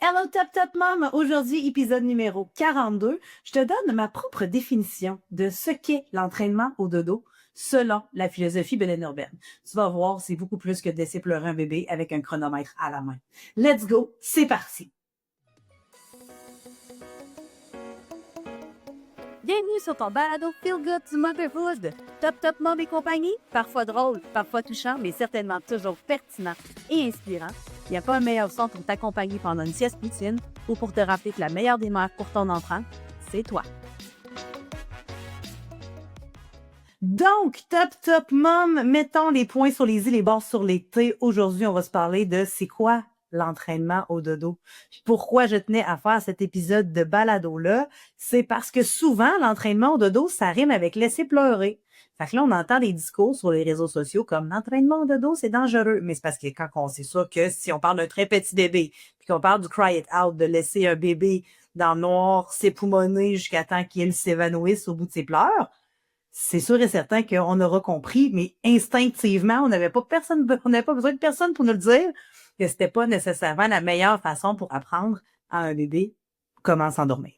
Hello Top Top Mom! Aujourd'hui, épisode numéro 42. Je te donne ma propre définition de ce qu'est l'entraînement au dodo selon la philosophie Belen-Urbaine. Tu vas voir, c'est beaucoup plus que de laisser pleurer un bébé avec un chronomètre à la main. Let's go, c'est parti! Bienvenue sur ton balado Feel Good to Motherhood. Top Top Mom et compagnie, parfois drôle, parfois touchant, mais certainement toujours pertinent et inspirant. Il n'y a pas un meilleur son pour t'accompagner pendant une sieste poutine ou pour te rappeler que la meilleure des mères pour ton enfant, c'est toi. Donc, Top Top Mom, mettons les points sur les i, les bords sur les t. Aujourd'hui, on va se parler de c'est quoi l'entraînement au dodo. Pourquoi je tenais à faire cet épisode de balado-là? C'est parce que souvent, l'entraînement au dodo, ça rime avec laisser pleurer. Fait que là, on entend des discours sur les réseaux sociaux comme l'entraînement au dodo, c'est dangereux. Mais c'est parce que quand on sait ça, que si on parle d'un très petit bébé, puis qu'on parle du cry it out, de laisser un bébé dans le noir s'époumoner jusqu'à temps qu'il s'évanouisse au bout de ses pleurs, c'est sûr et certain qu'on aura compris, mais instinctivement, on n'avait pas besoin de personne pour nous le dire que c'était pas nécessairement la meilleure façon pour apprendre à un bébé comment s'endormir.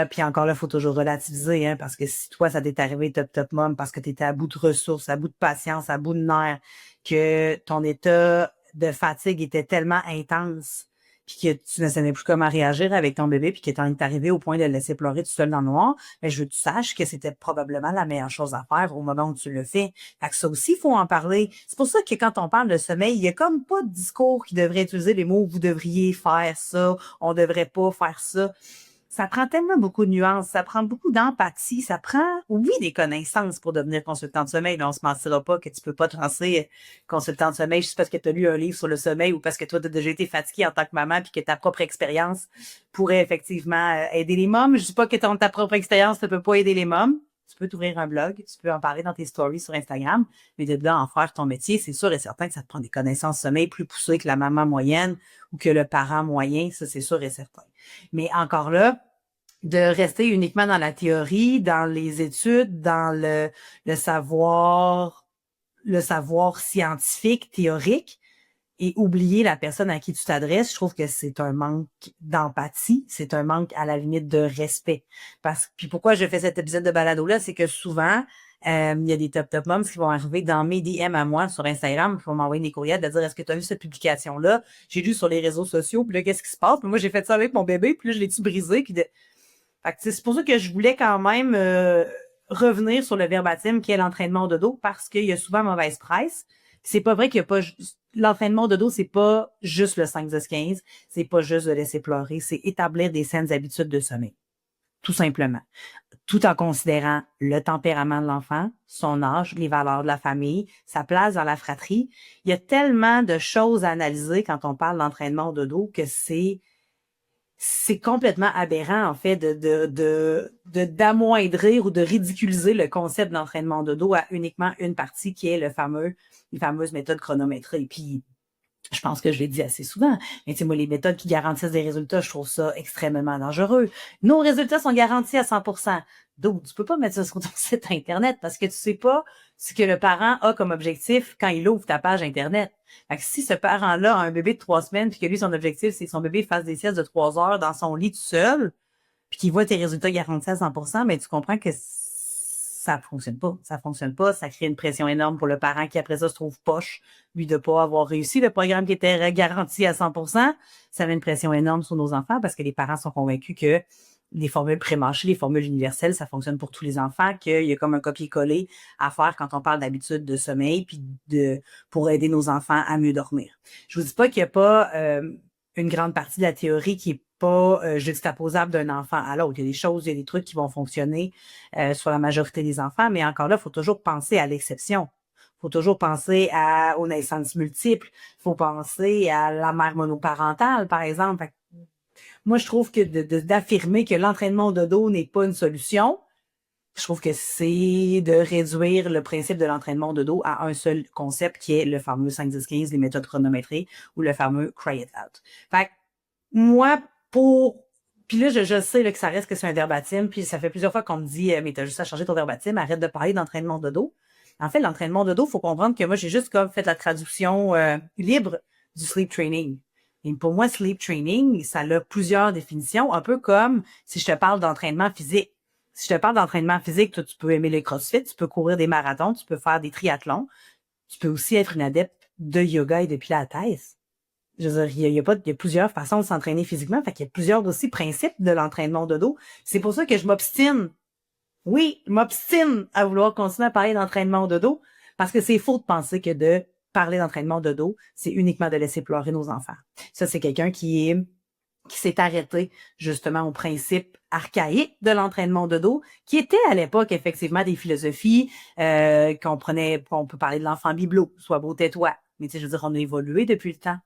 Puis encore là, il faut toujours relativiser, hein, parce que si toi, ça t'est arrivé Top Top Mom, parce que tu étais à bout de ressources, à bout de patience, à bout de nerfs, que ton état de fatigue était tellement intense, puis que tu ne savais plus comment réagir avec ton bébé, puis que t'en es arrivé au point de le laisser pleurer tout seul dans le noir, mais je veux que tu saches que c'était probablement la meilleure chose à faire au moment où tu le fais. Fait que ça aussi, il faut en parler. C'est pour ça que quand on parle de sommeil, il y a comme pas de discours qui devrait utiliser les mots « vous devriez faire ça »,« on devrait pas faire ça ». Ça prend tellement beaucoup de nuances, ça prend beaucoup d'empathie, ça prend, oui, des connaissances pour devenir consultant de sommeil. Là, on se mentira pas que tu peux pas te lancer consultant de sommeil juste parce que tu as lu un livre sur le sommeil ou parce que toi, tu as déjà été fatigué en tant que maman puis que ta propre expérience pourrait effectivement aider les mômes. Je dis pas que ta propre expérience ne peut pas aider les mômes. Tu peux t'ouvrir un blog, tu peux en parler dans tes stories sur Instagram, mais de là en faire ton métier, c'est sûr et certain que ça te prend des connaissances sommeil plus poussées que la maman moyenne ou que le parent moyen, ça c'est sûr et certain. Mais encore là, de rester uniquement dans la théorie, dans les études, dans le savoir scientifique, théorique, et oublier la personne à qui tu t'adresses, je trouve que c'est un manque d'empathie, c'est un manque à la limite de respect. Puis pourquoi je fais cet épisode de balado-là, c'est que souvent, il y a des top moms qui vont arriver dans mes DM à moi sur Instagram, qui vont m'envoyer des courriels de dire est-ce que tu as vu cette publication-là? J'ai lu sur les réseaux sociaux, puis là, qu'est-ce qui se passe? Puis moi, j'ai fait ça avec mon bébé, puis là, je l'ai-tu brisé, puis fait que c'est pour ça que je voulais quand même revenir sur le verbatim qui est l'entraînement au dodo parce qu'il y a souvent mauvaise presse. C'est pas vrai qu'il y a pas l'entraînement au dodo, c'est pas juste le 5-10-15, c'est pas juste de laisser pleurer, c'est établir des saines habitudes de sommeil. Tout simplement. Tout en considérant le tempérament de l'enfant, son âge, les valeurs de la famille, sa place dans la fratrie. Il y a tellement de choses à analyser quand on parle d'entraînement au dodo que c'est complètement aberrant, en fait, d'amoindrir ou de ridiculiser le concept d'entraînement de dos à uniquement une partie qui est les fameuses méthodes chronométrées. Puis, je pense que je l'ai dit assez souvent, mais tu sais, moi, les méthodes qui garantissent des résultats, je trouve ça extrêmement dangereux. Nos résultats sont garantis à 100%. Donc, tu peux pas mettre ça sur ton site Internet parce que tu sais pas ce que le parent a comme objectif quand il ouvre ta page Internet. Fait que si ce parent-là a un bébé de 3 semaines puis que lui, son objectif, c'est que son bébé fasse des siestes de 3 heures dans son lit tout seul puis qu'il voit tes résultats garantis à 100%, mais tu comprends que ça fonctionne pas. Ça fonctionne pas. Ça crée une pression énorme pour le parent qui, après ça, se trouve poche, lui, de pas avoir réussi le programme qui était garanti à 100%. Ça met une pression énorme sur nos enfants parce que les parents sont convaincus que les formules pré-mâchées, les formules universelles, ça fonctionne pour tous les enfants, qu'il y a comme un copier-coller à faire quand on parle d'habitude de sommeil puis pour aider nos enfants à mieux dormir. Je vous dis pas qu'il y a pas une grande partie de la théorie qui est pas juxtaposable d'un enfant à l'autre. Il y a des choses, il y a des trucs qui vont fonctionner sur la majorité des enfants, mais encore là, il faut toujours penser à l'exception. Il faut toujours penser aux naissances multiples. Il faut penser à la mère monoparentale, par exemple. Fait que moi, je trouve que d'affirmer que l'entraînement au dodo n'est pas une solution, je trouve que c'est de réduire le principe de l'entraînement au dodo à un seul concept qui est le fameux 5-10-15, les méthodes chronométrées ou le fameux cry it out. Fait que moi, puis là, je sais là, que ça reste que c'est un verbatim, puis ça fait plusieurs fois qu'on me dit mais t'as juste à changer ton verbatim, arrête de parler d'entraînement de dos. En fait, l'entraînement de dos, faut comprendre que moi, j'ai juste comme fait la traduction libre du sleep training. Et pour moi, sleep training, ça a plusieurs définitions, un peu comme si je te parle d'entraînement physique. Si je te parle d'entraînement physique, toi, tu peux aimer le CrossFit, tu peux courir des marathons, tu peux faire des triathlons, tu peux aussi être une adepte de yoga et de pilates. Je veux dire, il y a plusieurs façons de s'entraîner physiquement, fait qu'il y a plusieurs aussi principes de l'entraînement de dos. C'est pour ça que je m'obstine. Oui, je m'obstine à vouloir continuer à parler d'entraînement de dos, parce que c'est faux de penser que de parler d'entraînement de dos, c'est uniquement de laisser pleurer nos enfants. Ça, c'est quelqu'un qui s'est arrêté justement au principe archaïque de l'entraînement de dos, qui était à l'époque effectivement des philosophies on peut parler de l'enfant bibelot, sois beau, tais-toi. Mais tu sais, je veux dire, on a évolué depuis le temps.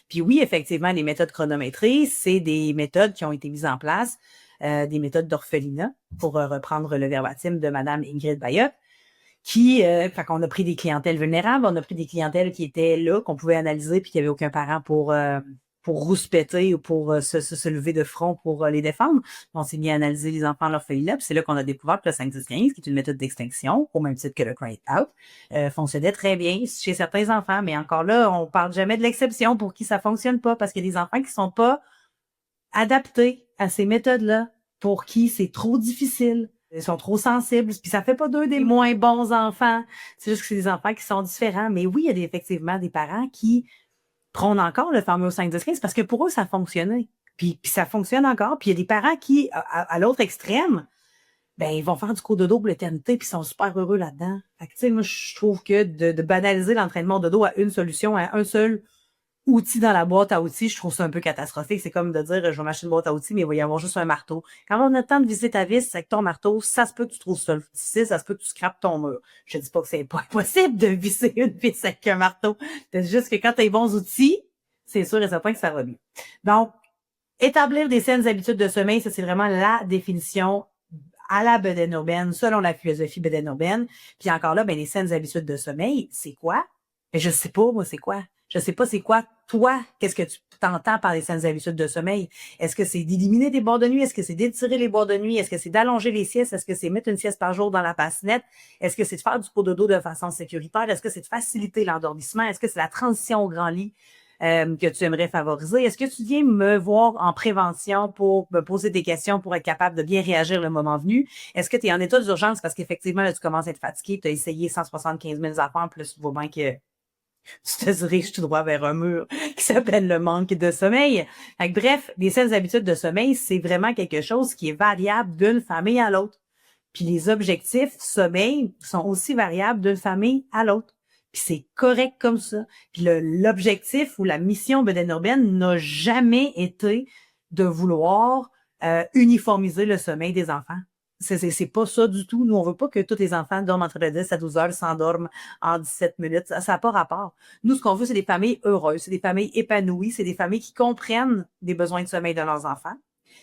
Puis oui, effectivement, les méthodes chronométrées, c'est des méthodes qui ont été mises en place, des méthodes d'orphelinat, pour reprendre le verbatim de Madame Ingrid Bayotte, fait qu'on a pris des clientèles vulnérables, on a pris des clientèles qui étaient là, qu'on pouvait analyser, puis qu'il n'y avait aucun parent pour rouspéter ou pour se lever de front pour les défendre. On s'est mis à analyser les enfants de l'orphelinat, puis c'est là qu'on a découvert que le 5-10-15, qui est une méthode d'extinction, au même titre que le Cry Out, fonctionnait très bien chez certains enfants. Mais encore là, on parle jamais de l'exception pour qui ça fonctionne pas, parce qu'il y a des enfants qui sont pas adaptés à ces méthodes-là, pour qui c'est trop difficile. Ils sont trop sensibles, puis ça fait pas d'eux des moins bons enfants. C'est juste que c'est des enfants qui sont différents. Mais oui, il y a effectivement des parents qui prônent encore le fameux 5-10-15 parce que pour eux, ça fonctionnait. Puis ça fonctionne encore. Puis il y a des parents qui, à l'autre extrême, ben ils vont faire du cours de dos pour l'éternité puis ils sont super heureux là-dedans. Fait que tu sais, moi, je trouve que de banaliser l'entraînement de dos à une solution, à un seul outil dans la boîte à outils, je trouve ça un peu catastrophique. C'est comme de dire, je vais m'acheter une boîte à outils, mais il va y avoir juste un marteau. Quand on a le temps de visiter ta vis avec ton marteau, ça se peut que tu trouves ça difficile, ça se peut que tu scrapes ton mur. Je te dis pas que c'est pas possible de visser une vis avec un marteau. C'est juste que quand tu as les bons outils, c'est sûr et certain que ça va mieux. Donc, établir des saines habitudes de sommeil, ça c'est vraiment la définition à la bedaine urbaine, selon la philosophie bedaine urbaine. Puis encore là, ben les saines habitudes de sommeil, c'est quoi? Ben, je sais pas, moi, c'est quoi? Je sais pas c'est quoi, toi, qu'est-ce que tu t'entends par les saines habitudes de sommeil? Est-ce que c'est d'éliminer des bords de nuit? Est-ce que c'est d'étirer les bords de nuit? Est-ce que c'est d'allonger les siestes? Est-ce que c'est mettre une sieste par jour dans la bassinette? Est-ce que c'est de faire du pot de dos de façon sécuritaire? Est-ce que c'est de faciliter l'endormissement? Est-ce que c'est la transition au grand lit que tu aimerais favoriser? Est-ce que tu viens me voir en prévention pour me poser des questions pour être capable de bien réagir le moment venu? Est-ce que tu es en état d'urgence parce qu'effectivement, là, tu commences à être fatigué, tu as essayé 175 000 affaires, plus tu vois bien que tu te diriges tout droit vers un mur qui s'appelle le manque de sommeil. Fait que, bref, les saines habitudes de sommeil, c'est vraiment quelque chose qui est variable d'une famille à l'autre. Puis les objectifs sommeil sont aussi variables d'une famille à l'autre. Puis c'est correct comme ça. Puis l'objectif ou la mission bedaine urbaine n'a jamais été de vouloir uniformiser le sommeil des enfants. C'est pas ça du tout. Nous, on veut pas que tous les enfants dorment entre 10 à 12 heures, s'endorment en 17 minutes. Ça n'a pas rapport. Nous, ce qu'on veut, c'est des familles heureuses, c'est des familles épanouies, c'est des familles qui comprennent les besoins de sommeil de leurs enfants,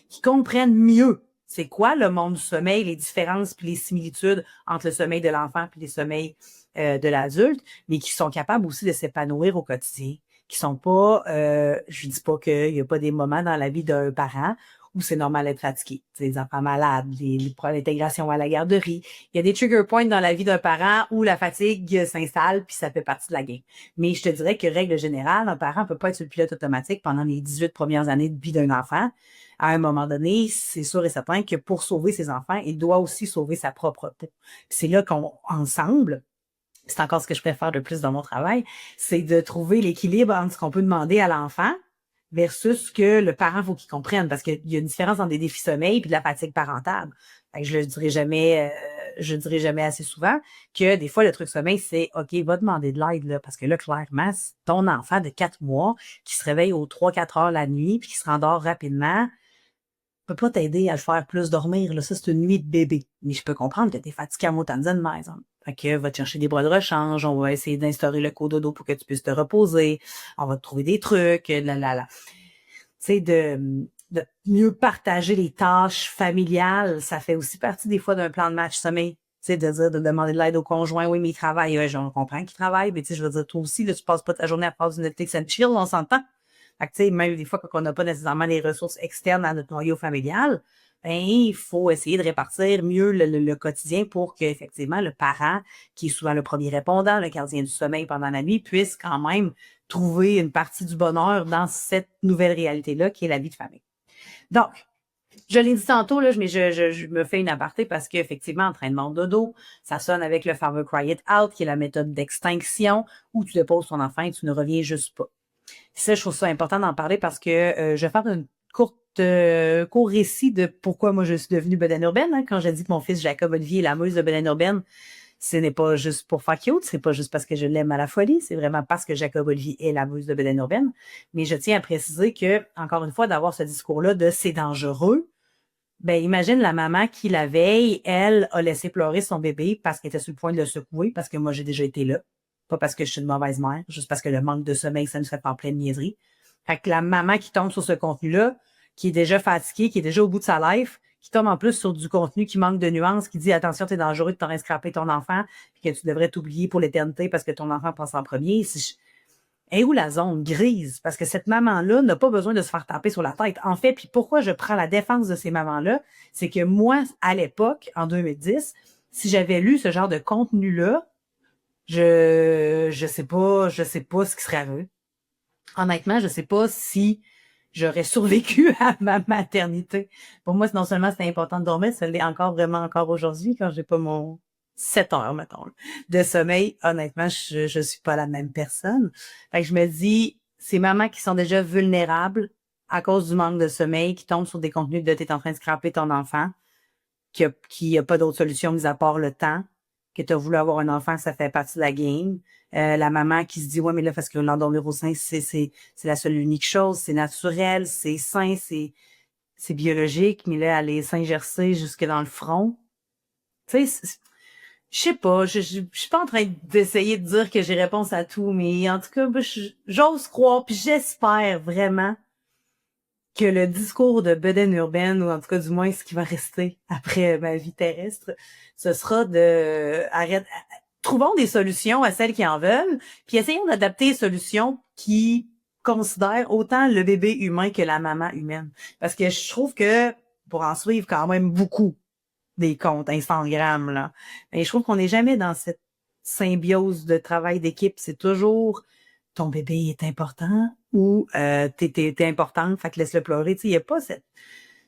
qui comprennent mieux c'est quoi le monde du sommeil, les différences puis les similitudes entre le sommeil de l'enfant puis les sommeils de l'adulte, mais qui sont capables aussi de s'épanouir au quotidien, qui sont pas, je dis pas qu'il y a pas des moments dans la vie d'un parent où c'est normal d'être fatigué. T'sais, les enfants malades, les problèmes d'intégration à la garderie. Il y a des trigger points dans la vie d'un parent où la fatigue s'installe puis ça fait partie de la game. Mais je te dirais que, règle générale, un parent peut pas être sur le pilote automatique pendant les 18 premières années de vie d'un enfant. À un moment donné, c'est sûr et certain que pour sauver ses enfants, il doit aussi sauver sa propre peau. Puis c'est là ensemble, c'est encore ce que je préfère le plus dans mon travail, c'est de trouver l'équilibre entre ce qu'on peut demander à l'enfant versus ce que le parent faut qu'il comprenne, parce qu'il y a une différence entre des défis sommeil et de la fatigue parentale. Fait que je le dirai jamais, je dirai jamais assez souvent que des fois le truc sommeil c'est OK, va demander de l'aide là, parce que là clairement c'est ton enfant de 4 mois qui se réveille aux 3-4 heures la nuit puis qui se rendort rapidement peut pas t'aider à le faire plus dormir. Là, ça, c'est une nuit de bébé. Mais je peux comprendre que t'es fatigué à Motanzan, par exemple. Fait que va te chercher des bras de rechange, on va essayer d'instaurer le cododo pour que tu puisses te reposer. On va te trouver des trucs, Tu sais, de mieux partager les tâches familiales, ça fait aussi partie des fois d'un plan de match sommeil. Tu sais, de dire, de demander de l'aide au conjoint. Oui, mais il travaille. Ouais, je comprends qu'il travaille, mais tu sais, je veux dire, toi aussi, là, tu passes pas ta journée à faire du Netflix and chill, on s'entend. Fait que, tu sais, même des fois, quand on n'a pas nécessairement les ressources externes à notre noyau familial, ben, il faut essayer de répartir mieux le quotidien pour que, effectivement, le parent, qui est souvent le premier répondant, le gardien du sommeil pendant la nuit, puisse quand même trouver une partie du bonheur dans cette nouvelle réalité-là qui est la vie de famille. Donc, je l'ai dit tantôt, là, mais je me fais une aparté parce qu'effectivement, entraînement de dodo, ça sonne avec le fameux Cry It Out, qui est la méthode d'extinction, où tu déposes ton enfant et tu ne reviens juste pas. Ça, je trouve ça important d'en parler parce que je vais faire une court récit de pourquoi moi je suis devenue bedaine urbaine. Hein. Quand j'ai dit que mon fils Jacob Olivier est la muse de bedaine urbaine, ce n'est pas juste pour faire cute, c'est pas juste parce que je l'aime à la folie, c'est vraiment parce que Jacob Olivier est la muse de bedaine urbaine. Mais je tiens à préciser que, encore une fois, d'avoir ce discours-là de c'est dangereux, ben imagine la maman qui, la veille, elle, a laissé pleurer son bébé parce qu'elle était sur le point de le secouer, parce que moi, j'ai déjà été là. Pas parce que je suis une mauvaise mère, juste parce que le manque de sommeil, ça nous fait pas en pleine niaiserie. Fait que la maman qui tombe sur ce contenu-là, qui est déjà fatiguée, qui est déjà au bout de sa life, qui tombe en plus sur du contenu qui manque de nuances, qui dit attention, t'es dangereux de t'en scraper ton enfant, puis que tu devrais t'oublier pour l'éternité parce que ton enfant passe en premier. Et où la zone grise? Parce que cette maman-là n'a pas besoin de se faire taper sur la tête. En fait, puis pourquoi je prends la défense de ces mamans-là, c'est que moi, à l'époque, en 2010, si j'avais lu ce genre de contenu-là, je sais pas ce qui serait arrivé. Honnêtement, je sais pas si j'aurais survécu à ma maternité. Pour moi, non seulement c'était important de dormir, ça l'est vraiment encore aujourd'hui quand j'ai pas mon 7 heures, mettons, de sommeil. Honnêtement, je suis pas la même personne. Fait que je me dis, ces mamans qui sont déjà vulnérables à cause du manque de sommeil, qui tombent sur des contenus de t'es en train de scraper ton enfant, qui a pas d'autre solution mis à part le temps, que tu as voulu avoir un enfant, ça fait partie de la game. La maman qui se dit, ouais, mais là, parce que l'endormir au sein, c'est la seule unique chose, c'est naturel, c'est sain, c'est biologique, mais là, elle est seins gercés jusque dans le front. Tu sais, je sais pas, je suis pas en train d'essayer de dire que j'ai réponse à tout, mais en tout cas, j'ose croire, puis j'espère vraiment que le discours de bedaine urbaine, ou en tout cas du moins ce qui va rester après ma vie terrestre, ce sera trouvons des solutions à celles qui en veulent, puis essayons d'adapter les solutions qui considèrent autant le bébé humain que la maman humaine. Parce que je trouve que, pour en suivre quand même beaucoup des comptes Instagram, là, mais je trouve qu'on n'est jamais dans cette symbiose de travail d'équipe. C'est toujours ton bébé est important ou t'es importante, fait que laisse-le pleurer. Tu sais, il n'y a pas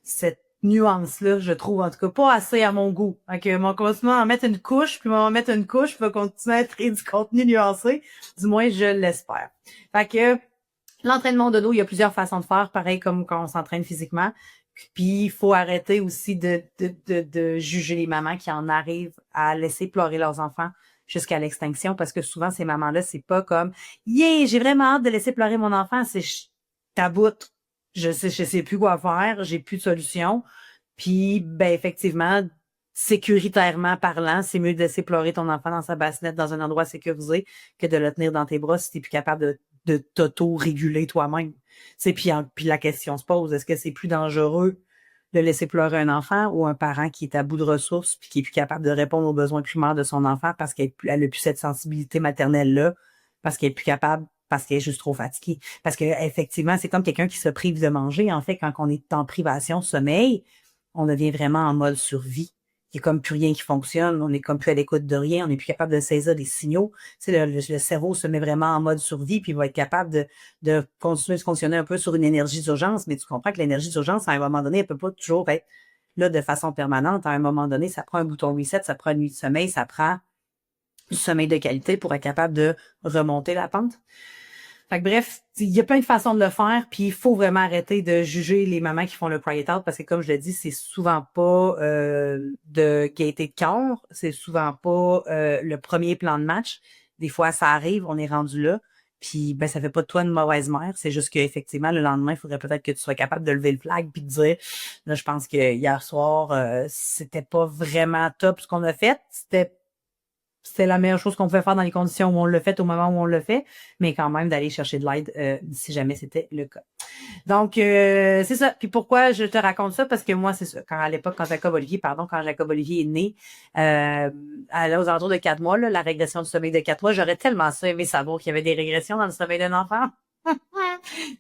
cette nuance-là, je trouve, en tout cas, pas assez à mon goût. Fait que on continue à en mettre une couche, puis on va mettre une couche, puis on va continuer à créer du contenu nuancé. Du moins, je l'espère. Fait que l'entraînement de dos, il y a plusieurs façons de faire, pareil comme quand on s'entraîne physiquement. Puis il faut arrêter aussi de juger les mamans qui en arrivent à laisser pleurer leurs enfants jusqu'à l'extinction, parce que souvent, ces mamans-là, c'est pas comme « Yeah, j'ai vraiment hâte de laisser pleurer mon enfant », c'est « Taboute, je sais plus quoi faire, j'ai plus de solution ». Puis, ben effectivement, sécuritairement parlant, c'est mieux de laisser pleurer ton enfant dans sa bassinette dans un endroit sécurisé que de le tenir dans tes bras si t'es plus capable de t'auto-réguler toi-même. Puis la question se pose, est-ce que c'est plus dangereux de laisser pleurer un enfant ou un parent qui est à bout de ressources puis qui est plus capable de répondre aux besoins primaires de son enfant parce qu'elle a plus cette sensibilité maternelle-là, parce qu'elle est plus capable, parce qu'elle est juste trop fatiguée. Parce que effectivement, c'est comme quelqu'un qui se prive de manger. En fait, quand on est en privation de sommeil, on devient vraiment en mode survie. Il n'y a comme plus rien qui fonctionne, on est comme plus à l'écoute de rien, on n'est plus capable de saisir des signaux. Tu sais, le cerveau se met vraiment en mode survie, puis il va être capable de continuer de fonctionner un peu sur une énergie d'urgence, mais tu comprends que l'énergie d'urgence, à un moment donné, elle peut pas toujours être là de façon permanente. À un moment donné, ça prend un bouton reset, ça prend une nuit de sommeil, ça prend du sommeil de qualité pour être capable de remonter la pente. Fait que bref, il y a plein de façons de le faire, puis il faut vraiment arrêter de juger les mamans qui font le Cry It Out, parce que comme je l'ai dit, c'est souvent pas de gaieté de cœur, c'est souvent pas le premier plan de match. Des fois, ça arrive, on est rendu là, puis ben ça fait pas de toi une mauvaise mère, c'est juste qu'effectivement, le lendemain, il faudrait peut-être que tu sois capable de lever le flag puis de dire, là, je pense que hier soir, c'était pas vraiment top ce qu'on a fait, c'était la meilleure chose qu'on pouvait faire dans les conditions où on l'a fait, au moment où on l'a fait, mais quand même d'aller chercher de l'aide si jamais c'était le cas. Donc, c'est ça. Puis pourquoi je te raconte ça? Parce que moi, c'est ça. Quand Jacob Olivier est né, aux alentours de 4 mois, là, la régression du sommeil de 4 mois, j'aurais tellement ça aimé savoir qu'il y avait des régressions dans le sommeil d'un enfant.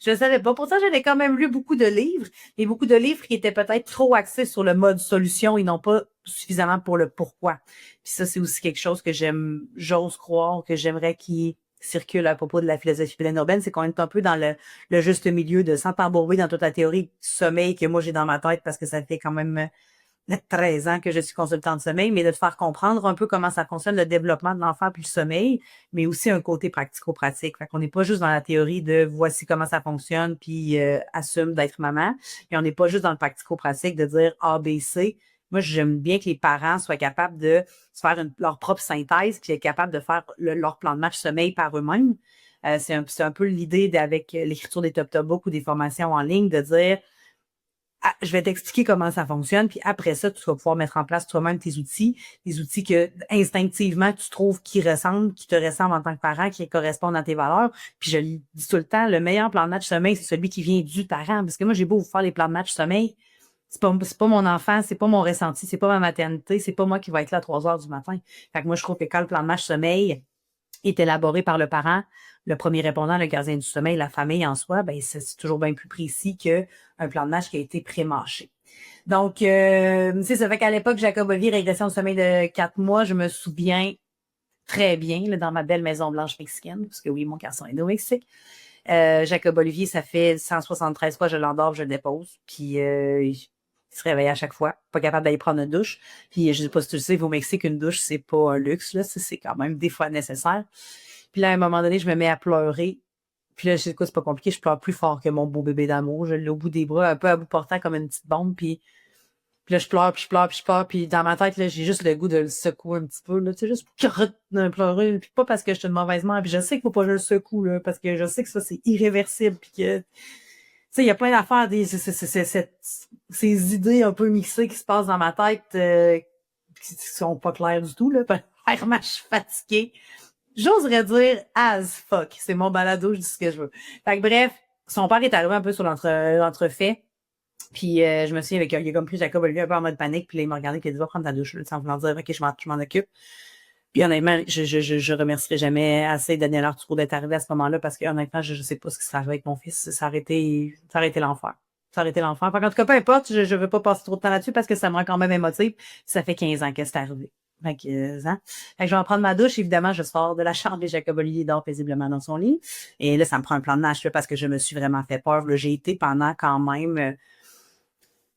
Je savais pas. Pourtant, j'avais quand même lu beaucoup de livres, et beaucoup de livres qui étaient peut-être trop axés sur le mode solution et non pas suffisamment pour le pourquoi. Puis ça, c'est aussi quelque chose que j'ose croire, que j'aimerais qu'il circule à propos de la philosophie pleine urbaine, c'est qu'on est un peu dans le juste milieu de sans t'embourber dans toute la théorie du sommeil que moi j'ai dans ma tête parce que ça fait quand même 13 ans que je suis consultante de sommeil, mais de te faire comprendre un peu comment ça fonctionne le développement de l'enfant puis le sommeil, mais aussi un côté pratico-pratique. Fait qu'on n'est pas juste dans la théorie de voici comment ça fonctionne puis assume d'être maman, et on n'est pas juste dans le pratico-pratique de dire A, B, C. Moi, j'aime bien que les parents soient capables de se faire leur propre synthèse puis être capables de faire leur plan de match sommeil par eux-mêmes. C'est un peu l'idée avec l'écriture des Top Top Book ou des formations en ligne de dire je vais t'expliquer comment ça fonctionne, puis après ça, tu vas pouvoir mettre en place toi-même tes outils, des outils que instinctivement tu trouves qui te ressemblent en tant que parent, qui correspondent à tes valeurs. Puis je le dis tout le temps, le meilleur plan de match sommeil, c'est celui qui vient du parent, parce que moi j'ai beau vous faire les plans de match sommeil, c'est pas mon enfant, c'est pas mon ressenti, c'est pas ma maternité, c'est pas moi qui va être là à 3 heures du matin. Fait que moi je trouve que quand le plan de match sommeil est élaboré par le parent, le premier répondant, le gardien du sommeil, la famille en soi, ben c'est toujours bien plus précis qu'un plan de match qui a été pré-mâché. Donc, ça fait qu'à l'époque, Jacob Olivier, régression de sommeil de 4 mois, je me souviens très bien, là, dans ma belle maison blanche mexicaine, parce que oui, mon garçon est né au Mexique. Jacob Olivier, ça fait 173 fois, je l'endors, je le dépose, puis il se réveille à chaque fois, pas capable d'aller prendre une douche. Puis je sais pas si tu le sais, au Mexique, une douche, c'est pas un luxe, là, c'est quand même des fois nécessaire. Puis là, à un moment donné, je me mets à pleurer. Puis là, je sais quoi, c'est pas compliqué, je pleure plus fort que mon beau bébé d'amour. Je l'ai au bout des bras, un peu à bout portant comme une petite bombe. Puis là, je pleure, puis je pleure, puis je pleure. Puis dans ma tête, là, j'ai juste le goût de le secouer un petit peu. Là, tu sais, juste pleurer. Puis pas parce que je suis une mauvaise mère. Puis je sais qu'il faut pas que je le secoue, là, parce que je sais que ça, c'est irréversible. Puis que, tu sais, il y a plein d'affaires, ces idées un peu mixées qui se passent dans ma tête qui sont pas claires du tout. Là. Vraiment, je suis fatiguée. J'oserais dire as fuck. C'est mon balado, je dis ce que je veux. Fait que bref, son père est arrivé un peu sur l'entrefait. Puis je me souviens, il a comme pris Jacob Olivier un peu en mode panique. Puis là, il m'a regardé, puis il a dit, va prendre ta douche, là, sans vouloir dire, OK, je m'en occupe. Puis honnêtement, je remercierai jamais assez Daniel Arturo d'être arrivé à ce moment-là, parce que honnêtement, je sais pas ce qui serait arrivé avec mon fils. Ça aurait été l'enfer. Ça aurait été l'enfer. Fait qu'en tout cas, peu importe, je veux pas passer trop de temps là-dessus parce que ça me rend quand même émotive. Ça fait 15 ans que c'est arrivé. Fait que, fait que je vais en prendre ma douche. Évidemment, je sors de la chambre et Jacob Olivier dort paisiblement dans son lit. Et là, ça me prend un plan de match là, parce que je me suis vraiment fait peur. Là, j'ai été pendant quand même,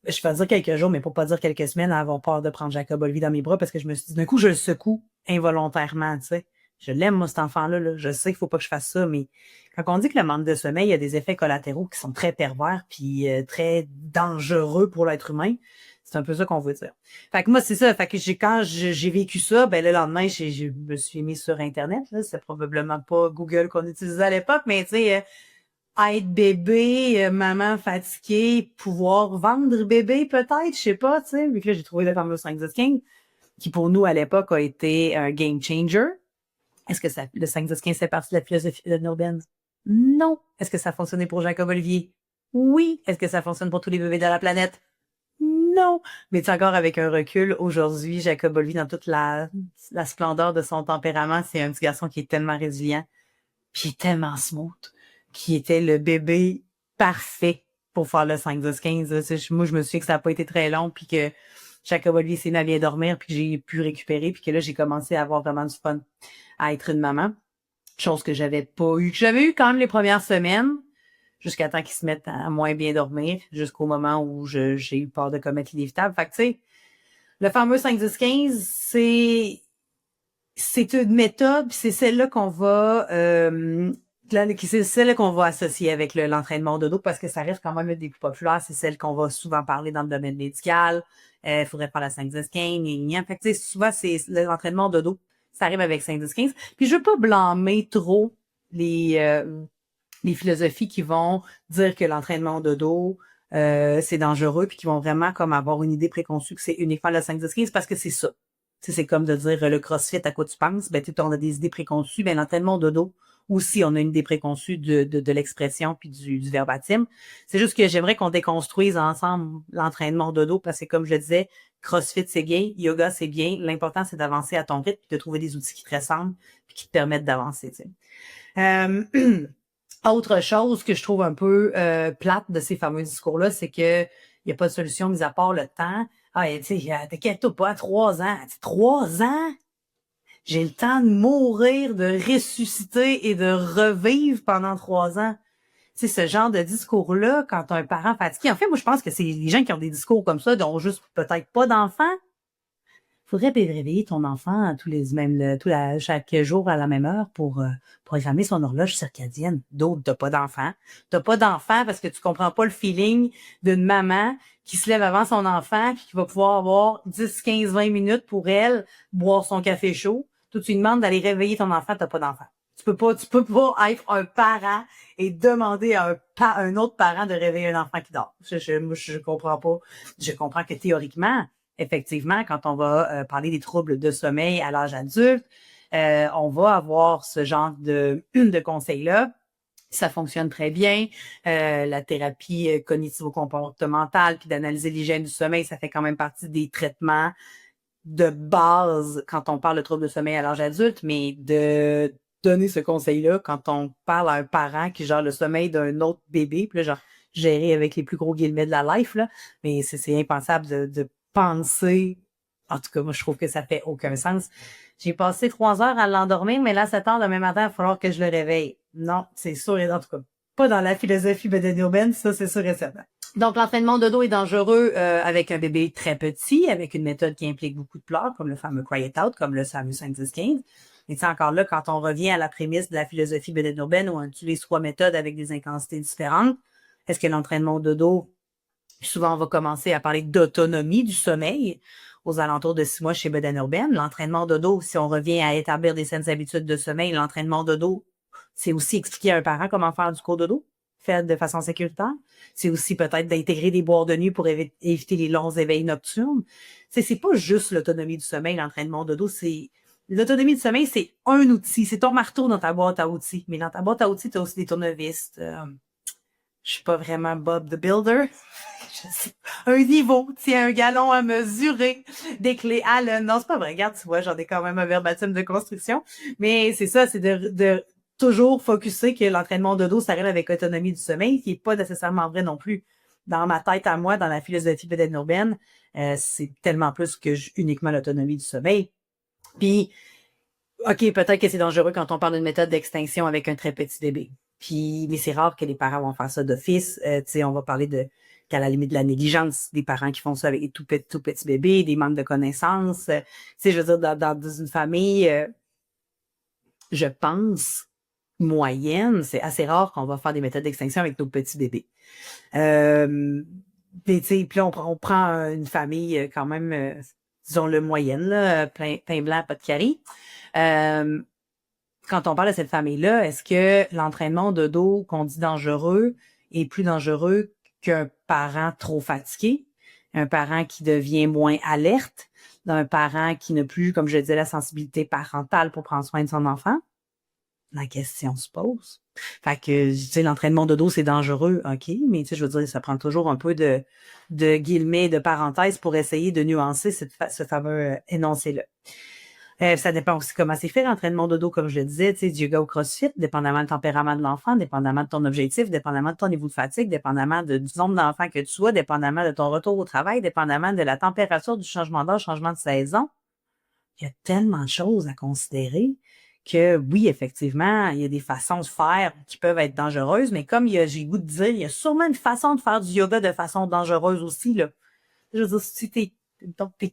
je vais dire quelques jours, mais pour pas dire quelques semaines, à avoir peur de prendre Jacob Olivier dans mes bras parce que je me suis dit, d'un coup, je le secoue involontairement, tu sais. Je l'aime, moi, cet enfant-là. Là. Je sais qu'il faut pas que je fasse ça, mais quand on dit que le manque de sommeil, il y a des effets collatéraux qui sont très pervers puis très dangereux pour l'être humain, c'est un peu ça qu'on veut dire. Fait que moi, c'est ça. Fait que quand j'ai vécu ça, ben le lendemain, je me suis mis sur Internet. Là. C'est probablement pas Google qu'on utilisait à l'époque, mais tu sais, être bébé, maman fatiguée, pouvoir vendre bébé peut-être, je sais pas, tu sais. Vu que là, j'ai trouvé le fameux 5-10 15 qui pour nous à l'époque a été un game changer. Est-ce que le 5-10-15 fait partie de la philosophie de urbaine? Non. Est-ce que ça a fonctionné pour Jacob Olivier? Oui. Est-ce que ça fonctionne pour tous les bébés de la planète? Non. Mais tu sais, encore avec un recul, aujourd'hui, Jacob Olivier, dans toute la splendeur de son tempérament, c'est un petit garçon qui est tellement résilient, puis tellement smooth, qui était le bébé parfait pour faire le 5-10-15. Moi, je me suis dit que ça n'a pas été très long, puis que Jacob Olivier s'est mis à bien dormir, puis que j'ai pu récupérer, puis que là, j'ai commencé à avoir vraiment du fun à être une maman. Chose que j'avais pas eu, que j'avais eu quand même les premières semaines, jusqu'à temps qu'ils se mettent à moins bien dormir, jusqu'au moment où j'ai eu peur de commettre l'inévitable. Fait que, tu sais, le fameux 5-10-15, c'est une méthode, puis c'est celle-là qu'on va c'est celle qu'on va associer avec l'entraînement au dodo parce que ça reste quand même une des plus populaires. C'est celle qu'on va souvent parler dans le domaine médical. Il faudrait faire la 5-10-15, gna. Fait que, tu sais, souvent, c'est l'entraînement au dodo. Ça arrive avec 5-10-15. Puis je veux pas blâmer trop les philosophies qui vont dire que l'entraînement au dodo, c'est dangereux, puis qui vont vraiment comme avoir une idée préconçue que c'est uniquement le 5-10-15 parce que c'est ça. Tu sais, c'est comme de dire le CrossFit, à quoi tu penses? Ben, tu sais, on a des idées préconçues. Ben, l'entraînement au dodo, aussi, on a une idée préconçue de l'expression puis du verbatim. C'est juste que j'aimerais qu'on déconstruise ensemble l'entraînement au dodo parce que, comme je le disais, CrossFit, c'est bien, yoga, c'est bien. L'important, c'est d'avancer à ton rythme puis de trouver des outils qui te ressemblent puis qui te permettent d'avancer, tu sais. Autre chose que je trouve un peu plate de ces fameux discours-là, c'est que il n'y a pas de solution mis à part le temps. Ah, tu sais, t'inquiète pas, 3 ans. 3 ans? J'ai le temps de mourir, de ressusciter et de revivre pendant 3 ans. Tu sais, ce genre de discours-là, quand un parent fatigué, en fait, moi, je pense que c'est les gens qui ont des discours comme ça, n'ont juste peut-être pas d'enfants. Faudrait réveiller ton enfant tous les chaque jour à la même heure pour programmer son horloge circadienne. D'autres, t'as pas d'enfant. T'as pas d'enfant parce que tu comprends pas le feeling d'une maman qui se lève avant son enfant puis qui va pouvoir avoir 10, 15, 20 minutes pour elle, boire son café chaud. Toi, tu lui demandes d'aller réveiller ton enfant, t'as pas d'enfant. Tu peux pas être un parent et demander à un autre parent de réveiller un enfant qui dort. Moi, je comprends pas. Je comprends que théoriquement, effectivement, quand on va parler des troubles de sommeil à l'âge adulte, on va avoir ce genre de conseils-là. Ça fonctionne très bien. La thérapie cognitivo-comportementale, puis d'analyser l'hygiène du sommeil, ça fait quand même partie des traitements de base quand on parle de troubles de sommeil à l'âge adulte, mais de donner ce conseil-là quand on parle à un parent qui gère le sommeil d'un autre bébé, puis là, genre, gérer avec les plus gros guillemets de la life, là, mais c'est impensable de penser. En tout cas, moi, je trouve que ça fait aucun sens. J'ai passé 3 heures à l'endormir, mais là, 7 heures demain matin, il va falloir que je le réveille. Non, c'est sûr, et en tout cas, pas dans la philosophie bédéno-urbaine, ça, c'est sûr et certain. Donc, l'entraînement de dos est dangereux avec un bébé très petit, avec une méthode qui implique beaucoup de pleurs, comme le fameux Cry It Out, comme le fameux 5-10-15. Mais c'est encore là, quand on revient à la prémisse de la philosophie bédéno-urbaine, où on utilise 3 méthodes avec des intensités différentes, est-ce que l'entraînement de dos, souvent on va commencer à parler d'autonomie du sommeil aux alentours de 6 mois chez bédéno-urbaine. L'entraînement de dos, si on revient à établir des saines habitudes de sommeil, l'entraînement de dos, c'est aussi expliquer à un parent comment faire du cours-dodo, fait de façon sécuritaire. C'est aussi peut-être d'intégrer des boires de nuit pour éviter les longs éveils nocturnes. C'est pas juste l'autonomie du sommeil, l'entraînement de dos, c'est l'autonomie du sommeil, c'est un outil, c'est ton marteau dans ta boîte à outils. Mais dans ta boîte à outils, tu as aussi des tournevis. Je suis pas vraiment Bob the Builder. Un niveau, tiens, un galon à mesurer, des clés Allen. Non, c'est pas vrai. Regarde, tu vois, j'en ai quand même un verbatim de construction. Mais c'est ça, c'est de toujours focuser que l'entraînement de dos, ça arrive avec autonomie du sommeil, qui est pas nécessairement vrai non plus. Dans ma tête à moi, dans la philosophie bédéno-urbaine, c'est tellement plus que uniquement l'autonomie du sommeil. Puis, OK, peut-être que c'est dangereux quand on parle d'une méthode d'extinction avec un très petit bébé. Puis, mais c'est rare que les parents vont faire ça d'office. Tu sais, on va parler qu'à la limite de la négligence, des parents qui font ça avec des tout petits bébés, des manques de connaissances. Tu sais, je veux dire, dans une famille, je pense, moyenne, c'est assez rare qu'on va faire des méthodes d'extinction avec nos petits bébés. Puis, tu sais, puis là, on prend une famille quand même, disons-le, moyenne, là, pain blanc, pas de carie. Quand on parle de cette famille-là, est-ce que l'entraînement de dos qu'on dit dangereux est plus dangereux qu'un parent trop fatigué, un parent qui devient moins alerte, d'un parent qui n'a plus, comme je disais, la sensibilité parentale pour prendre soin de son enfant? La question se pose. Fait que, tu sais, l'entraînement de dos, c'est dangereux, OK, mais tu sais, je veux dire, ça prend toujours un peu de guillemets, de parenthèses pour essayer de nuancer ce fameux énoncé-là. Ça dépend aussi comment c'est fait, l'entraînement de dos, comme je le disais, tu sais, du yoga au crossfit, dépendamment du tempérament de l'enfant, dépendamment de ton objectif, dépendamment de ton niveau de fatigue, dépendamment du nombre d'enfants que tu sois, dépendamment de ton retour au travail, dépendamment de la température, du changement d'âge, changement de saison. Il y a tellement de choses à considérer que oui, effectivement, il y a des façons de faire qui peuvent être dangereuses, mais comme j'ai le goût de dire, il y a sûrement une façon de faire du yoga de façon dangereuse aussi, là. Je veux dire, si t'es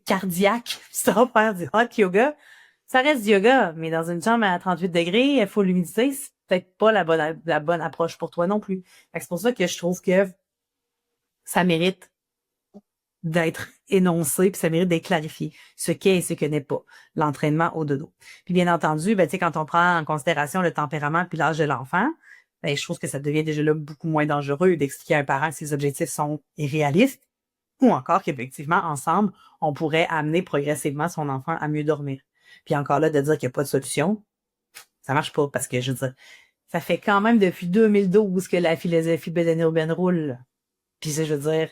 cardiaque, tu vas faire du hot yoga, ça reste du yoga, mais dans une chambre à 38 degrés, il faut l'humidité, c'est peut-être pas la bonne approche pour toi non plus. Fait que c'est pour ça que je trouve que ça mérite d'être énoncé, puis ça mérite d'être clarifié, ce qu'est et ce que n'est pas l'entraînement au dodo. Puis bien entendu, ben, tu sais, quand on prend en considération le tempérament puis l'âge de l'enfant, ben, je trouve que ça devient déjà là beaucoup moins dangereux d'expliquer à un parent que ses objectifs sont irréalistes, ou encore qu'effectivement, ensemble, on pourrait amener progressivement son enfant à mieux dormir. Puis encore là, de dire qu'il n'y a pas de solution, ça marche pas, parce que, je veux dire, ça fait quand même depuis 2012 que la philosophie bédéno-urbaine roule. Puis ça, je veux dire,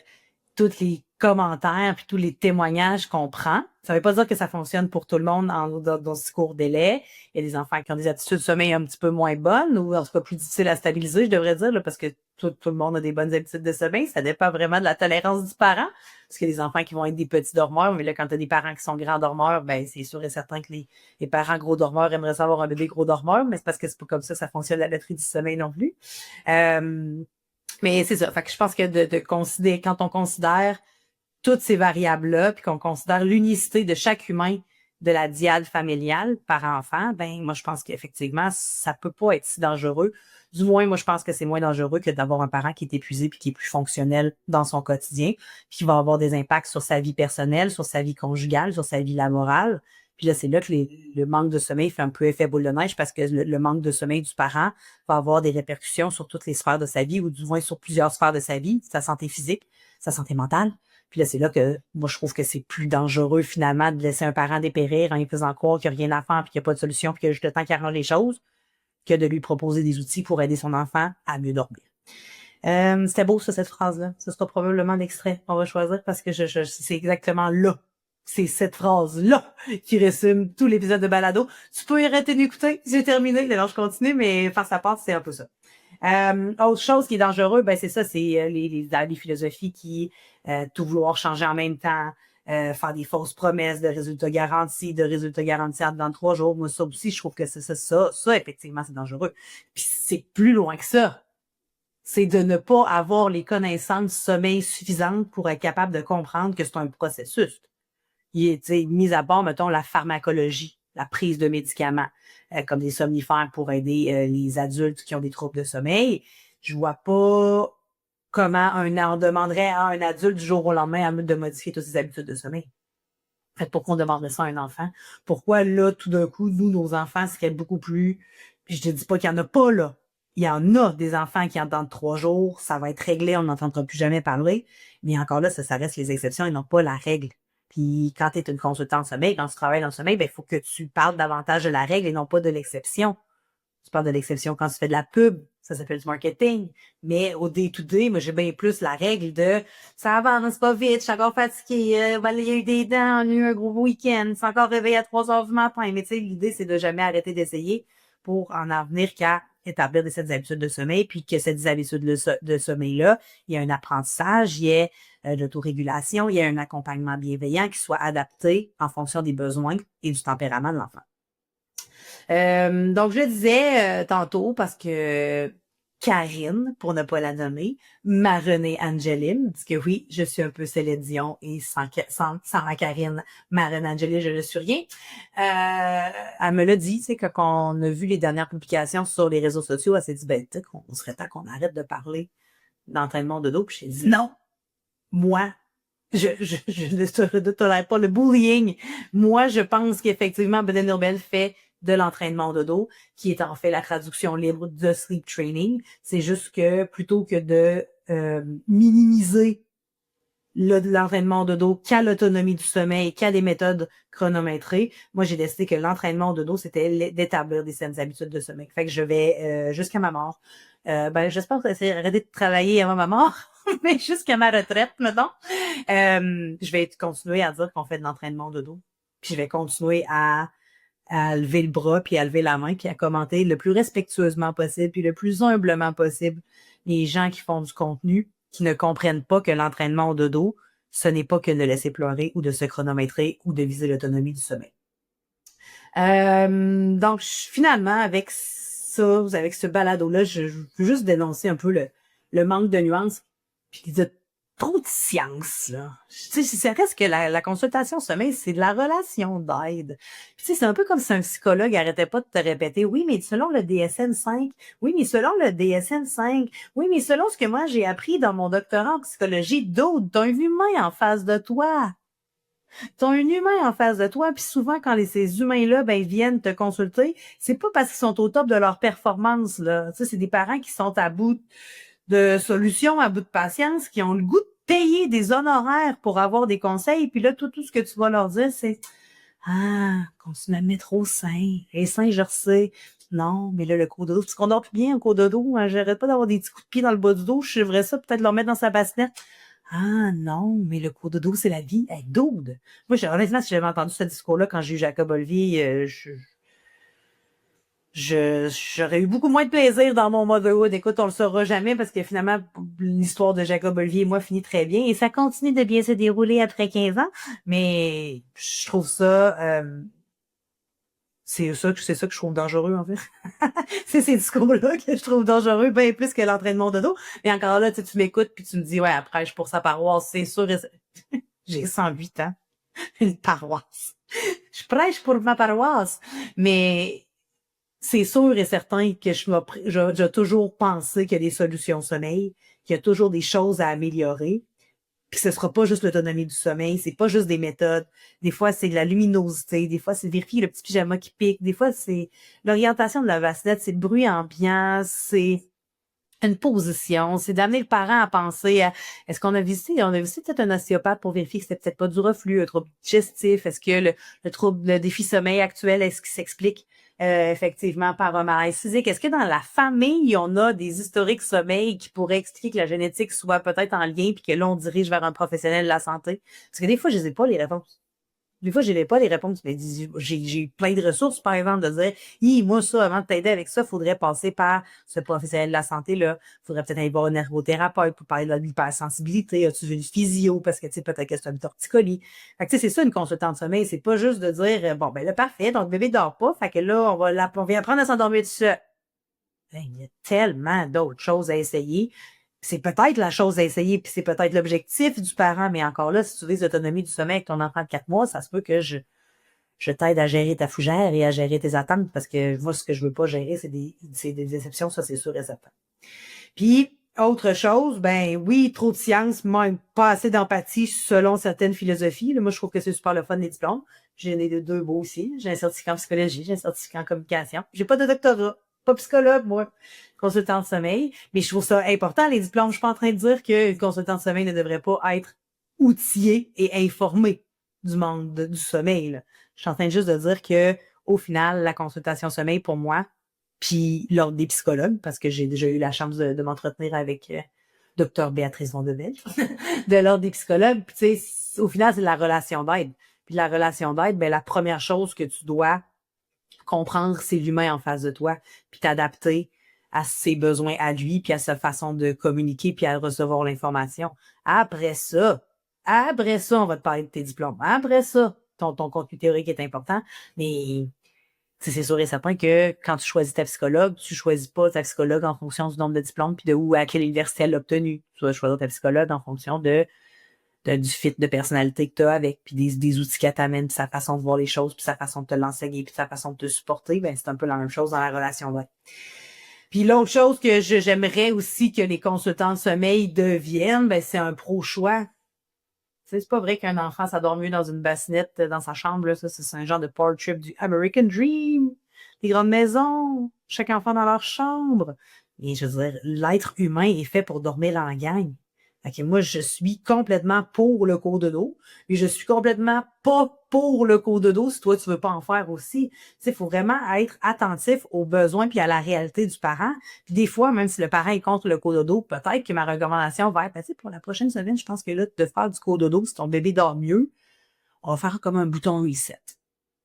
tous les commentaires puis tous les témoignages qu'on prend, Ça veut pas dire que ça fonctionne pour tout le monde dans ce court délai. Il y a des enfants qui ont des attitudes de sommeil un petit peu moins bonnes ou en tout cas plus difficiles à stabiliser, je devrais dire, là, parce que tout le monde a des bonnes habitudes de sommeil. Ça dépend vraiment de la tolérance du parent. Parce qu'il y a des enfants qui vont être des petits dormeurs, mais là, quand tu as des parents qui sont grands dormeurs, ben c'est sûr et certain que les parents gros dormeurs aimeraient savoir un bébé gros dormeur, mais c'est parce que c'est pas comme ça fonctionne la loterie du sommeil non plus. Mais c'est ça. Fait que je pense que de considérer, quand on considère toutes ces variables-là, puis qu'on considère l'unicité de chaque humain de la diade familiale par enfant, ben moi je pense qu'effectivement, ça peut pas être si dangereux. Du moins, moi je pense que c'est moins dangereux que d'avoir un parent qui est épuisé puis qui est plus fonctionnel dans son quotidien, puis qui va avoir des impacts sur sa vie personnelle, sur sa vie conjugale, sur sa vie laborale. Puis là, c'est là que le manque de sommeil fait un peu effet boule de neige parce que le manque de sommeil du parent va avoir des répercussions sur toutes les sphères de sa vie ou du moins sur plusieurs sphères de sa vie, sa santé physique, sa santé mentale. Puis là, c'est là que moi, je trouve que c'est plus dangereux finalement de laisser un parent dépérir en lui faisant croire qu'il n'y a rien à faire puis qu'il n'y a pas de solution puis qu'il y a juste le temps qu'il arrange les choses que de lui proposer des outils pour aider son enfant à mieux dormir. C'était beau, ça, cette phrase-là. Ce sera probablement l'extrait qu'on va choisir parce que c'est exactement là. C'est cette phrase-là qui résume tout l'épisode de Balado. Tu peux arrêter d'écouter. J'ai terminé. Alors, je continue, mais face à part, c'est un peu ça. Autre chose qui est dangereux, ben c'est ça, c'est les philosophies qui tout vouloir changer en même temps, faire des fausses promesses de résultats garantis dans 3 jours. Moi, ça aussi, je trouve que c'est ça, effectivement, c'est dangereux. Puis c'est plus loin que ça. C'est de ne pas avoir les connaissances sommeil suffisantes pour être capable de comprendre que c'est un processus. Il est, mis à part, mettons, la pharmacologie, la prise de médicaments, comme des somnifères pour aider les adultes qui ont des troubles de sommeil. Je vois pas comment on demanderait à un adulte du jour au lendemain de modifier toutes ses habitudes de sommeil. En fait, pourquoi on demanderait ça à un enfant? Pourquoi là, tout d'un coup, nous, nos enfants seraient beaucoup plus... Puis je te dis pas qu'il y en a pas, là. Il y en a des enfants qui attendent 3 jours, ça va être réglé, on n'entendra plus jamais parler. Mais encore là, ça reste les exceptions et non pas la règle. Puis quand tu es une consultante en sommeil, quand tu travailles dans le sommeil, ben il faut que tu parles davantage de la règle et non pas de l'exception. Tu parles de l'exception quand tu fais de la pub, ça s'appelle du marketing. Mais au day-to-day, moi j'ai bien plus la règle de ça avance pas vite, je suis encore fatiguée, il y a eu des dents, on a eu un gros week-end, c'est encore réveillé à 3 heures du matin. Mais tu sais, l'idée, c'est de jamais arrêter d'essayer pour en venir qu'à établir des cette habitudes de sommeil, puis que cette habitude de sommeil-là, il y a un apprentissage, il y a de l'autorégulation, il y a un accompagnement bienveillant qui soit adapté en fonction des besoins et du tempérament de l'enfant. Donc, je le disais tantôt parce que Karine, pour ne pas la nommer, ma Renée Angeline, parce que oui, je suis un peu Céline Dion et sans la Karine, ma Renée Angeline, je ne suis rien. Elle me l'a dit, tu sais, quand on a vu les dernières publications sur les réseaux sociaux, elle s'est dit, ben, tu sais, on serait temps qu'on arrête de parler d'entraînement de dos. Puis j'ai dit, non, moi, je ne tolère pas le bullying. Moi, je pense qu'effectivement, Beden Urbel fait de l'entraînement de dos, qui est en fait la traduction libre de sleep training. C'est juste que plutôt que de minimiser l'entraînement de dos qu'à l'autonomie du sommeil, qu'à des méthodes chronométrées, moi, j'ai décidé que l'entraînement de dos, c'était d'établir des saines habitudes de sommeil. Fait que je vais jusqu'à ma mort. J'espère que c'est arrêter de travailler avant ma mort, mais jusqu'à ma retraite, mettons. Je vais continuer à dire qu'on fait de l'entraînement de dos. Puis je vais continuer à lever le bras, puis à lever la main, puis à commenter le plus respectueusement possible, puis le plus humblement possible les gens qui font du contenu, qui ne comprennent pas que l'entraînement au dodo, ce n'est pas que de laisser pleurer ou de se chronométrer ou de viser l'autonomie du sommeil. Donc, finalement, avec ça, avec ce balado-là, je veux juste dénoncer un peu le manque de nuances, puis de trop de science, là. Tu sais, ça reste que la consultation sommeil, c'est de la relation d'aide. Tu sais, c'est un peu comme si un psychologue arrêtait pas de te répéter, oui, mais selon le DSM-5, oui, mais selon le DSM-5, oui, mais selon ce que moi j'ai appris dans mon doctorat en psychologie, d'autres, t'as un humain en face de toi. T'as un humain en face de toi, puis souvent, quand ces humains-là, ben, ils viennent te consulter, c'est pas parce qu'ils sont au top de leur performance, là. Tu sais, c'est des parents qui sont à bout de solutions, à bout de patience, qui ont le goût de payer des honoraires pour avoir des conseils, puis là, tout ce que tu vas leur dire, c'est « Ah, continue à me mettre au sein. Les seins, je sais. Non, mais là, le cours de dos, parce qu'on dort plus bien au cours de dos, hein, j'arrête pas d'avoir des petits coups de pied dans le bas du dos, je devrais ça, peut-être leur mettre dans sa bassinette. Ah non, mais le cours de dos, c'est la vie. Hey, dude! Moi, honnêtement, si j'avais entendu ce discours-là quand j'ai eu Jacob Olivier, j'aurais eu beaucoup moins de plaisir dans mon motherhood. Écoute, on le saura jamais parce que finalement, l'histoire de Jacob Olivier et moi finit très bien et ça continue de bien se dérouler après 15 ans. Mais je trouve ça, c'est ça que je trouve dangereux, en fait. C'est ces discours-là que je trouve dangereux, bien plus que l'entraînement de dos. Mais encore là, tu m'écoutes puis tu me dis, ouais, après, je pour sa paroisse, c'est sûr. J'ai 108 ans. Une paroisse. Je prêche pour ma paroisse. Mais c'est sûr et certain que j'ai toujours pensé qu'il y a des solutions au sommeil, qu'il y a toujours des choses à améliorer. Puis ce sera pas juste l'autonomie du sommeil, c'est pas juste des méthodes. Des fois, c'est de la luminosité, des fois, c'est vérifier le petit pyjama qui pique, des fois, c'est l'orientation de la vasselette, c'est le bruit ambiant, c'est une position, c'est d'amener le parent à penser à est-ce on a visité peut-être un ostéopathe pour vérifier que c'était peut-être pas du reflux, un trouble digestif, est-ce que le trouble, le défi sommeil actuel, est-ce qu'il s'explique effectivement par un malaise physique? Est-ce que dans la famille, on a des historiques sommeil qui pourraient expliquer que la génétique soit peut-être en lien puis que là, on dirige vers un professionnel de la santé? Parce que des fois, je les ai pas les réponses. Des fois, j'ai pas les réponses, mais j'ai plein de ressources, par exemple, de dire, moi, ça, avant de t'aider avec ça, faudrait passer par ce professionnel de la santé-là. Faudrait peut-être aller voir un ergothérapeute pour parler de l'hypersensibilité. As-tu vu une physio? Parce que, tu sais, peut-être que c'est un torticolis. Fait que, tu sais, c'est ça, une consultante de sommeil. C'est pas juste de dire, bon, ben là, parfait, donc le bébé dort pas. Fait que là, on vient apprendre à s'endormir tout seul. Ben, il y a tellement d'autres choses à essayer. C'est peut-être la chose à essayer, puis c'est peut-être l'objectif du parent, mais encore là, si tu vises l'autonomie du sommeil avec ton enfant de 4 mois, ça se peut que je t'aide à gérer ta fougère et à gérer tes attentes, parce que moi, ce que je veux pas gérer, c'est des déceptions, ça, c'est sûr et certain. Puis, autre chose, ben oui, trop de science, même pas assez d'empathie selon certaines philosophies. Là, moi, je trouve que c'est super le fun des diplômes. J'ai les deux beaux aussi. J'ai un certificat en psychologie, j'ai un certificat en communication. J'ai pas de doctorat, pas psychologue, moi. Consultant de sommeil. Mais je trouve ça important, les diplômes. Je suis pas en train de dire que le consultant de sommeil ne devrait pas être outillé et informé du monde du sommeil, là. Je suis en train juste de dire que, au final, la consultation sommeil, pour moi, puis l'ordre des psychologues, parce que j'ai déjà eu la chance de m'entretenir avec Dr Béatrice Vondevel, de l'ordre des psychologues. Puis tu sais, au final, c'est la relation d'aide. Puis la relation d'aide, ben la première chose que tu dois comprendre, c'est l'humain en face de toi, puis t'adapter à ses besoins à lui, puis à sa façon de communiquer, puis à recevoir l'information. Après ça, on va te parler de tes diplômes. Après ça, ton contenu théorique est important, mais c'est sûr et certain que quand tu choisis ta psychologue, tu choisis pas ta psychologue en fonction du nombre de diplômes puis de où, à quelle université elle l'a obtenu. Tu vas choisir ta psychologue en fonction du fit de personnalité que tu as avec, puis des outils qu'elle t'amène, puis sa façon de voir les choses, puis sa façon de te l'enseigner, puis sa façon de te supporter. Ben, c'est un peu la même chose dans la relation d'aide. Puis l'autre chose que j'aimerais aussi que les consultants de sommeil deviennent, ben, c'est un pro-choix. C'est pas vrai qu'un enfant s'adore mieux dans une bassinette dans sa chambre. Là. Ça, c'est un genre de power trip du American Dream. Les grandes maisons, chaque enfant dans leur chambre. Et je veux dire, l'être humain est fait pour dormir en gang. Fait que moi, je suis complètement pour le cours de dos, mais je suis complètement pas pour le cours de dos si toi, tu veux pas en faire aussi. Tu sais, il faut vraiment être attentif aux besoins puis à la réalité du parent. Puis des fois, même si le parent est contre le cours de dos, peut-être que ma recommandation va être, ben, tu sais, pour la prochaine semaine, je pense que là, de faire du cours de dos, si ton bébé dort mieux, on va faire comme un bouton reset.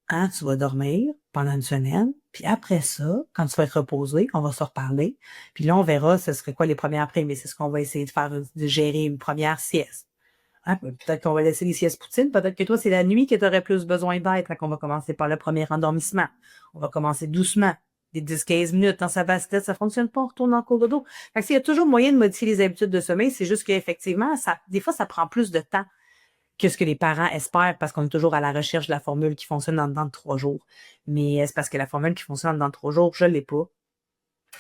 Hein, tu vas dormir pendant une semaine, puis après ça, quand tu vas être reposé, on va se reparler, puis là, on verra ce serait quoi les premières primes, mais c'est ce qu'on va essayer de faire, de gérer une première sieste. Hein, peut-être qu'on va laisser les siestes poutines, peut-être que toi, c'est la nuit que tu aurais plus besoin d'aide, fait qu'on va commencer par le premier endormissement. On va commencer doucement, des 10-15 minutes dans sa basse-tête, ça fonctionne pas, on retourne en cours de dos. Fait que s'il y a toujours moyen de modifier les habitudes de sommeil, c'est juste qu'effectivement, des fois, ça prend plus de temps que ce que les parents espèrent parce qu'on est toujours à la recherche de la formule qui fonctionne dans 3 jours. Mais c'est parce que la formule qui fonctionne dans 3 jours, je l'ai pas.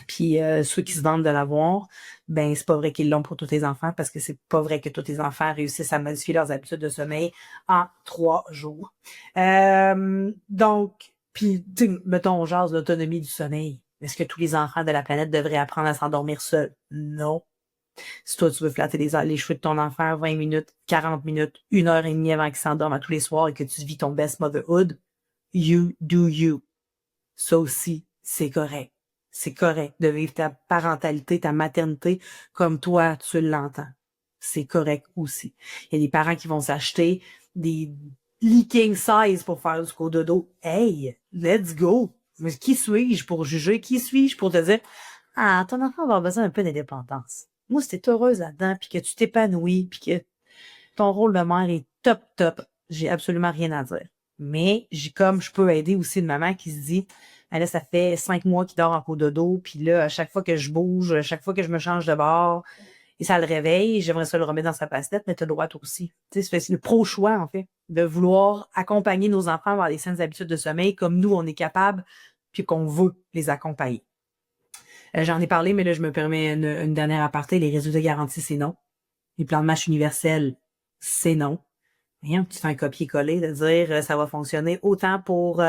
Puis ceux qui se vantent de l'avoir, ben c'est pas vrai qu'ils l'ont pour tous les enfants parce que c'est pas vrai que tous les enfants réussissent à modifier leurs habitudes de sommeil en 3 jours. Donc, puis mettons on jase l'autonomie du sommeil. Est-ce que tous les enfants de la planète devraient apprendre à s'endormir seuls? Non. Si toi, tu veux flatter les cheveux de ton enfant 20 minutes, 40 minutes, 1 heure et demie avant qu'il s'endorme à tous les soirs et que tu vis ton best motherhood, you do you. Ça aussi, c'est correct. C'est correct de vivre ta parentalité, ta maternité comme toi, tu l'entends. c'est correct aussi. Il y a des parents qui vont s'acheter des leaking size pour faire du cododo. Hey, let's go! Mais qui suis-je pour juger? Qui suis-je pour te dire, ah, ton enfant va avoir besoin d'un peu d'indépendance. Moi, si t'es heureuse là-dedans, puis que tu t'épanouis, puis que ton rôle de mère est top, j'ai absolument rien à dire. Mais comme je peux aider aussi une maman qui se dit, ah là, ça fait 5 mois qu'il dort en cododo, puis là, à chaque fois que je bouge, à chaque fois que je me change de bord, et ça le réveille, j'aimerais ça le remettre dans sa bassinet, mais t'as le droit toi aussi. Tu sais, c'est le pro-choix, en fait, de vouloir accompagner nos enfants vers des saines habitudes de sommeil comme nous, on est capable, puis qu'on veut les accompagner. J'en ai parlé, mais là, je me permets une dernière aparté. Les résultats garantis, c'est non. Les plans de match universels, c'est non. Rien, tu fais un copier-coller de dire ça va fonctionner autant pour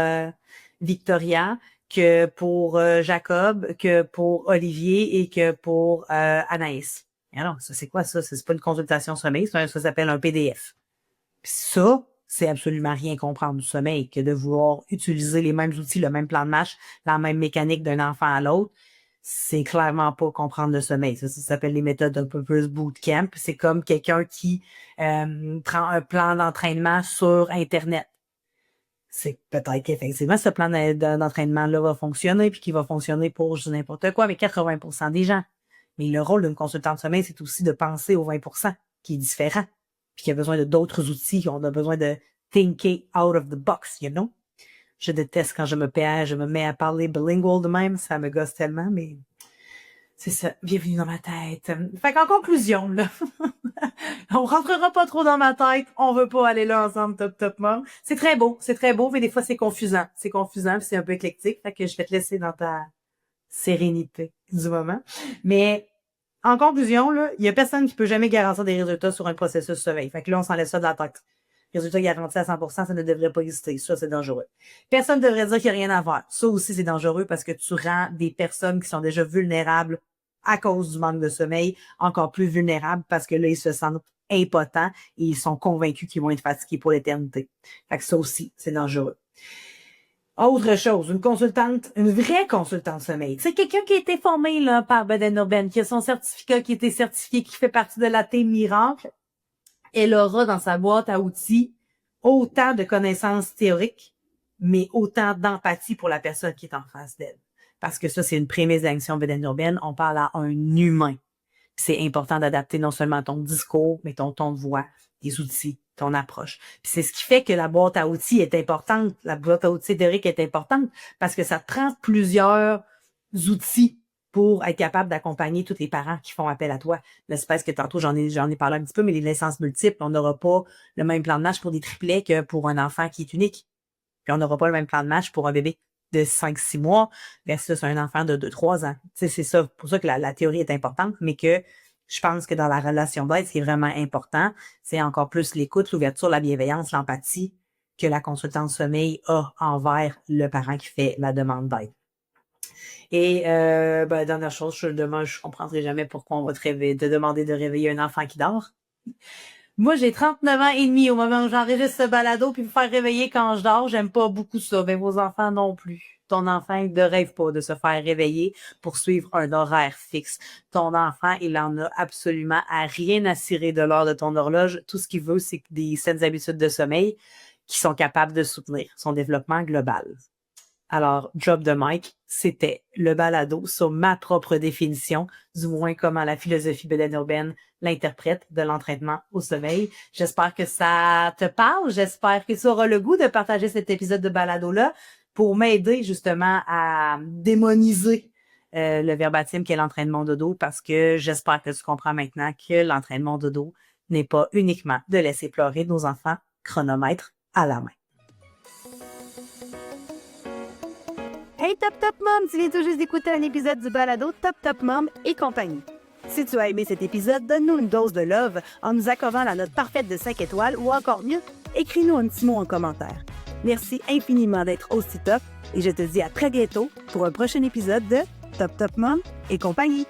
Victoria que pour Jacob, que pour Olivier et que pour Anaïs. Alors, ça, c'est quoi ça? C'est pas une consultation sommeil, ça s'appelle un PDF. Puis ça, c'est absolument rien comprendre du sommeil que de vouloir utiliser les mêmes outils, le même plan de match, la même mécanique d'un enfant à l'autre. C'est clairement pas comprendre le sommeil. Ça s'appelle les méthodes de Purpose Bootcamp. C'est comme quelqu'un qui prend un plan d'entraînement sur Internet. C'est peut-être qu'effectivement, ce plan d'entraînement-là va fonctionner, puis qu'il va fonctionner pour je dis n'importe quoi, mais 80% des gens. Mais le rôle d'une consultante de sommeil, c'est aussi de penser aux 20% qui est différent, puis qui a besoin de d'autres outils, on a besoin de thinking out of the box, you know? Je déteste quand je me mets à parler bilingual de même, ça me gosse tellement, mais c'est ça, bienvenue dans ma tête. Fait qu'en conclusion, là, on rentrera pas trop dans ma tête, on veut pas aller là ensemble, top, mom. C'est très beau, mais des fois c'est confusant. C'est confusant, puis c'est un peu éclectique, fait que je vais te laisser dans ta sérénité du moment. Mais en conclusion, là, il y a personne qui peut jamais garantir des résultats sur un processus de sommeil. Fait que là, on s'enlève ça de la tête. Résultat garanti à 100%, ça ne devrait pas exister. Ça, c'est dangereux. Personne ne devrait dire qu'il n'y a rien à faire. Ça aussi, c'est dangereux parce que tu rends des personnes qui sont déjà vulnérables à cause du manque de sommeil encore plus vulnérables parce que là, ils se sentent impotents et ils sont convaincus qu'ils vont être fatigués pour l'éternité. Fait que ça aussi, c'est dangereux. Autre chose, une vraie consultante sommeil. C'est quelqu'un qui a été formé là, par Beden Urban, qui a son certificat, qui a été certifié, qui fait partie de la team Miracle. Elle aura dans sa boîte à outils autant de connaissances théoriques, mais autant d'empathie pour la personne qui est en face d'elle. Parce que ça, c'est une prémisse d'action Beden Urban. On parle à un humain. C'est important d'adapter non seulement ton discours, mais ton ton de voix, tes outils, ton approche. Puis c'est ce qui fait que la boîte à outils est importante. La boîte à outils théorique est importante parce que ça prend plusieurs outils pour être capable d'accompagner tous les parents qui font appel à toi. L'espèce que tantôt, j'en ai parlé un petit peu, mais les naissances multiples, on n'aura pas le même plan de match pour des triplets que pour un enfant qui est unique. Puis on n'aura pas le même plan de match pour un bébé de 5-6 mois versus un enfant de 2-3 ans. Tu sais, c'est ça, pour ça que la théorie est importante, mais que je pense que dans la relation d'aide, ce qui est vraiment important, c'est encore plus l'écoute, l'ouverture, la bienveillance, l'empathie que la consultante sommeil a envers le parent qui fait la demande d'aide. Et dernière chose, je comprendrai jamais pourquoi on va te demander de réveiller un enfant qui dort. Moi, j'ai 39 ans et demi au moment où j'enregistre ce balado, puis me faire réveiller quand je dors, j'aime pas beaucoup ça. Ben, vos enfants non plus. Ton enfant, il ne rêve pas de se faire réveiller pour suivre un horaire fixe. Ton enfant, il en a absolument à rien à cirer de l'heure de ton horloge. Tout ce qu'il veut, c'est des saines habitudes de sommeil qui sont capables de soutenir son développement global. Alors, Drop the Mic, c'était le balado sur ma propre définition, du moins comment la philosophie Beden Urban l'interprète de l'entraînement au sommeil. J'espère que ça te parle. J'espère que tu auras le goût de partager cet épisode de balado-là pour m'aider justement à démoniser le verbatim qu'est l'entraînement dodo, parce que j'espère que tu comprends maintenant que l'entraînement dodo n'est pas uniquement de laisser pleurer nos enfants chronomètre à la main. Hey Top Mom, tu viens tout juste d'écouter un épisode du balado Top Mom et compagnie. Si tu as aimé cet épisode, donne-nous une dose de love en nous accordant la note parfaite de 5 étoiles ou encore mieux, écris-nous un petit mot en commentaire. Merci infiniment d'être aussi top et je te dis à très bientôt pour un prochain épisode de Top Mom et compagnie.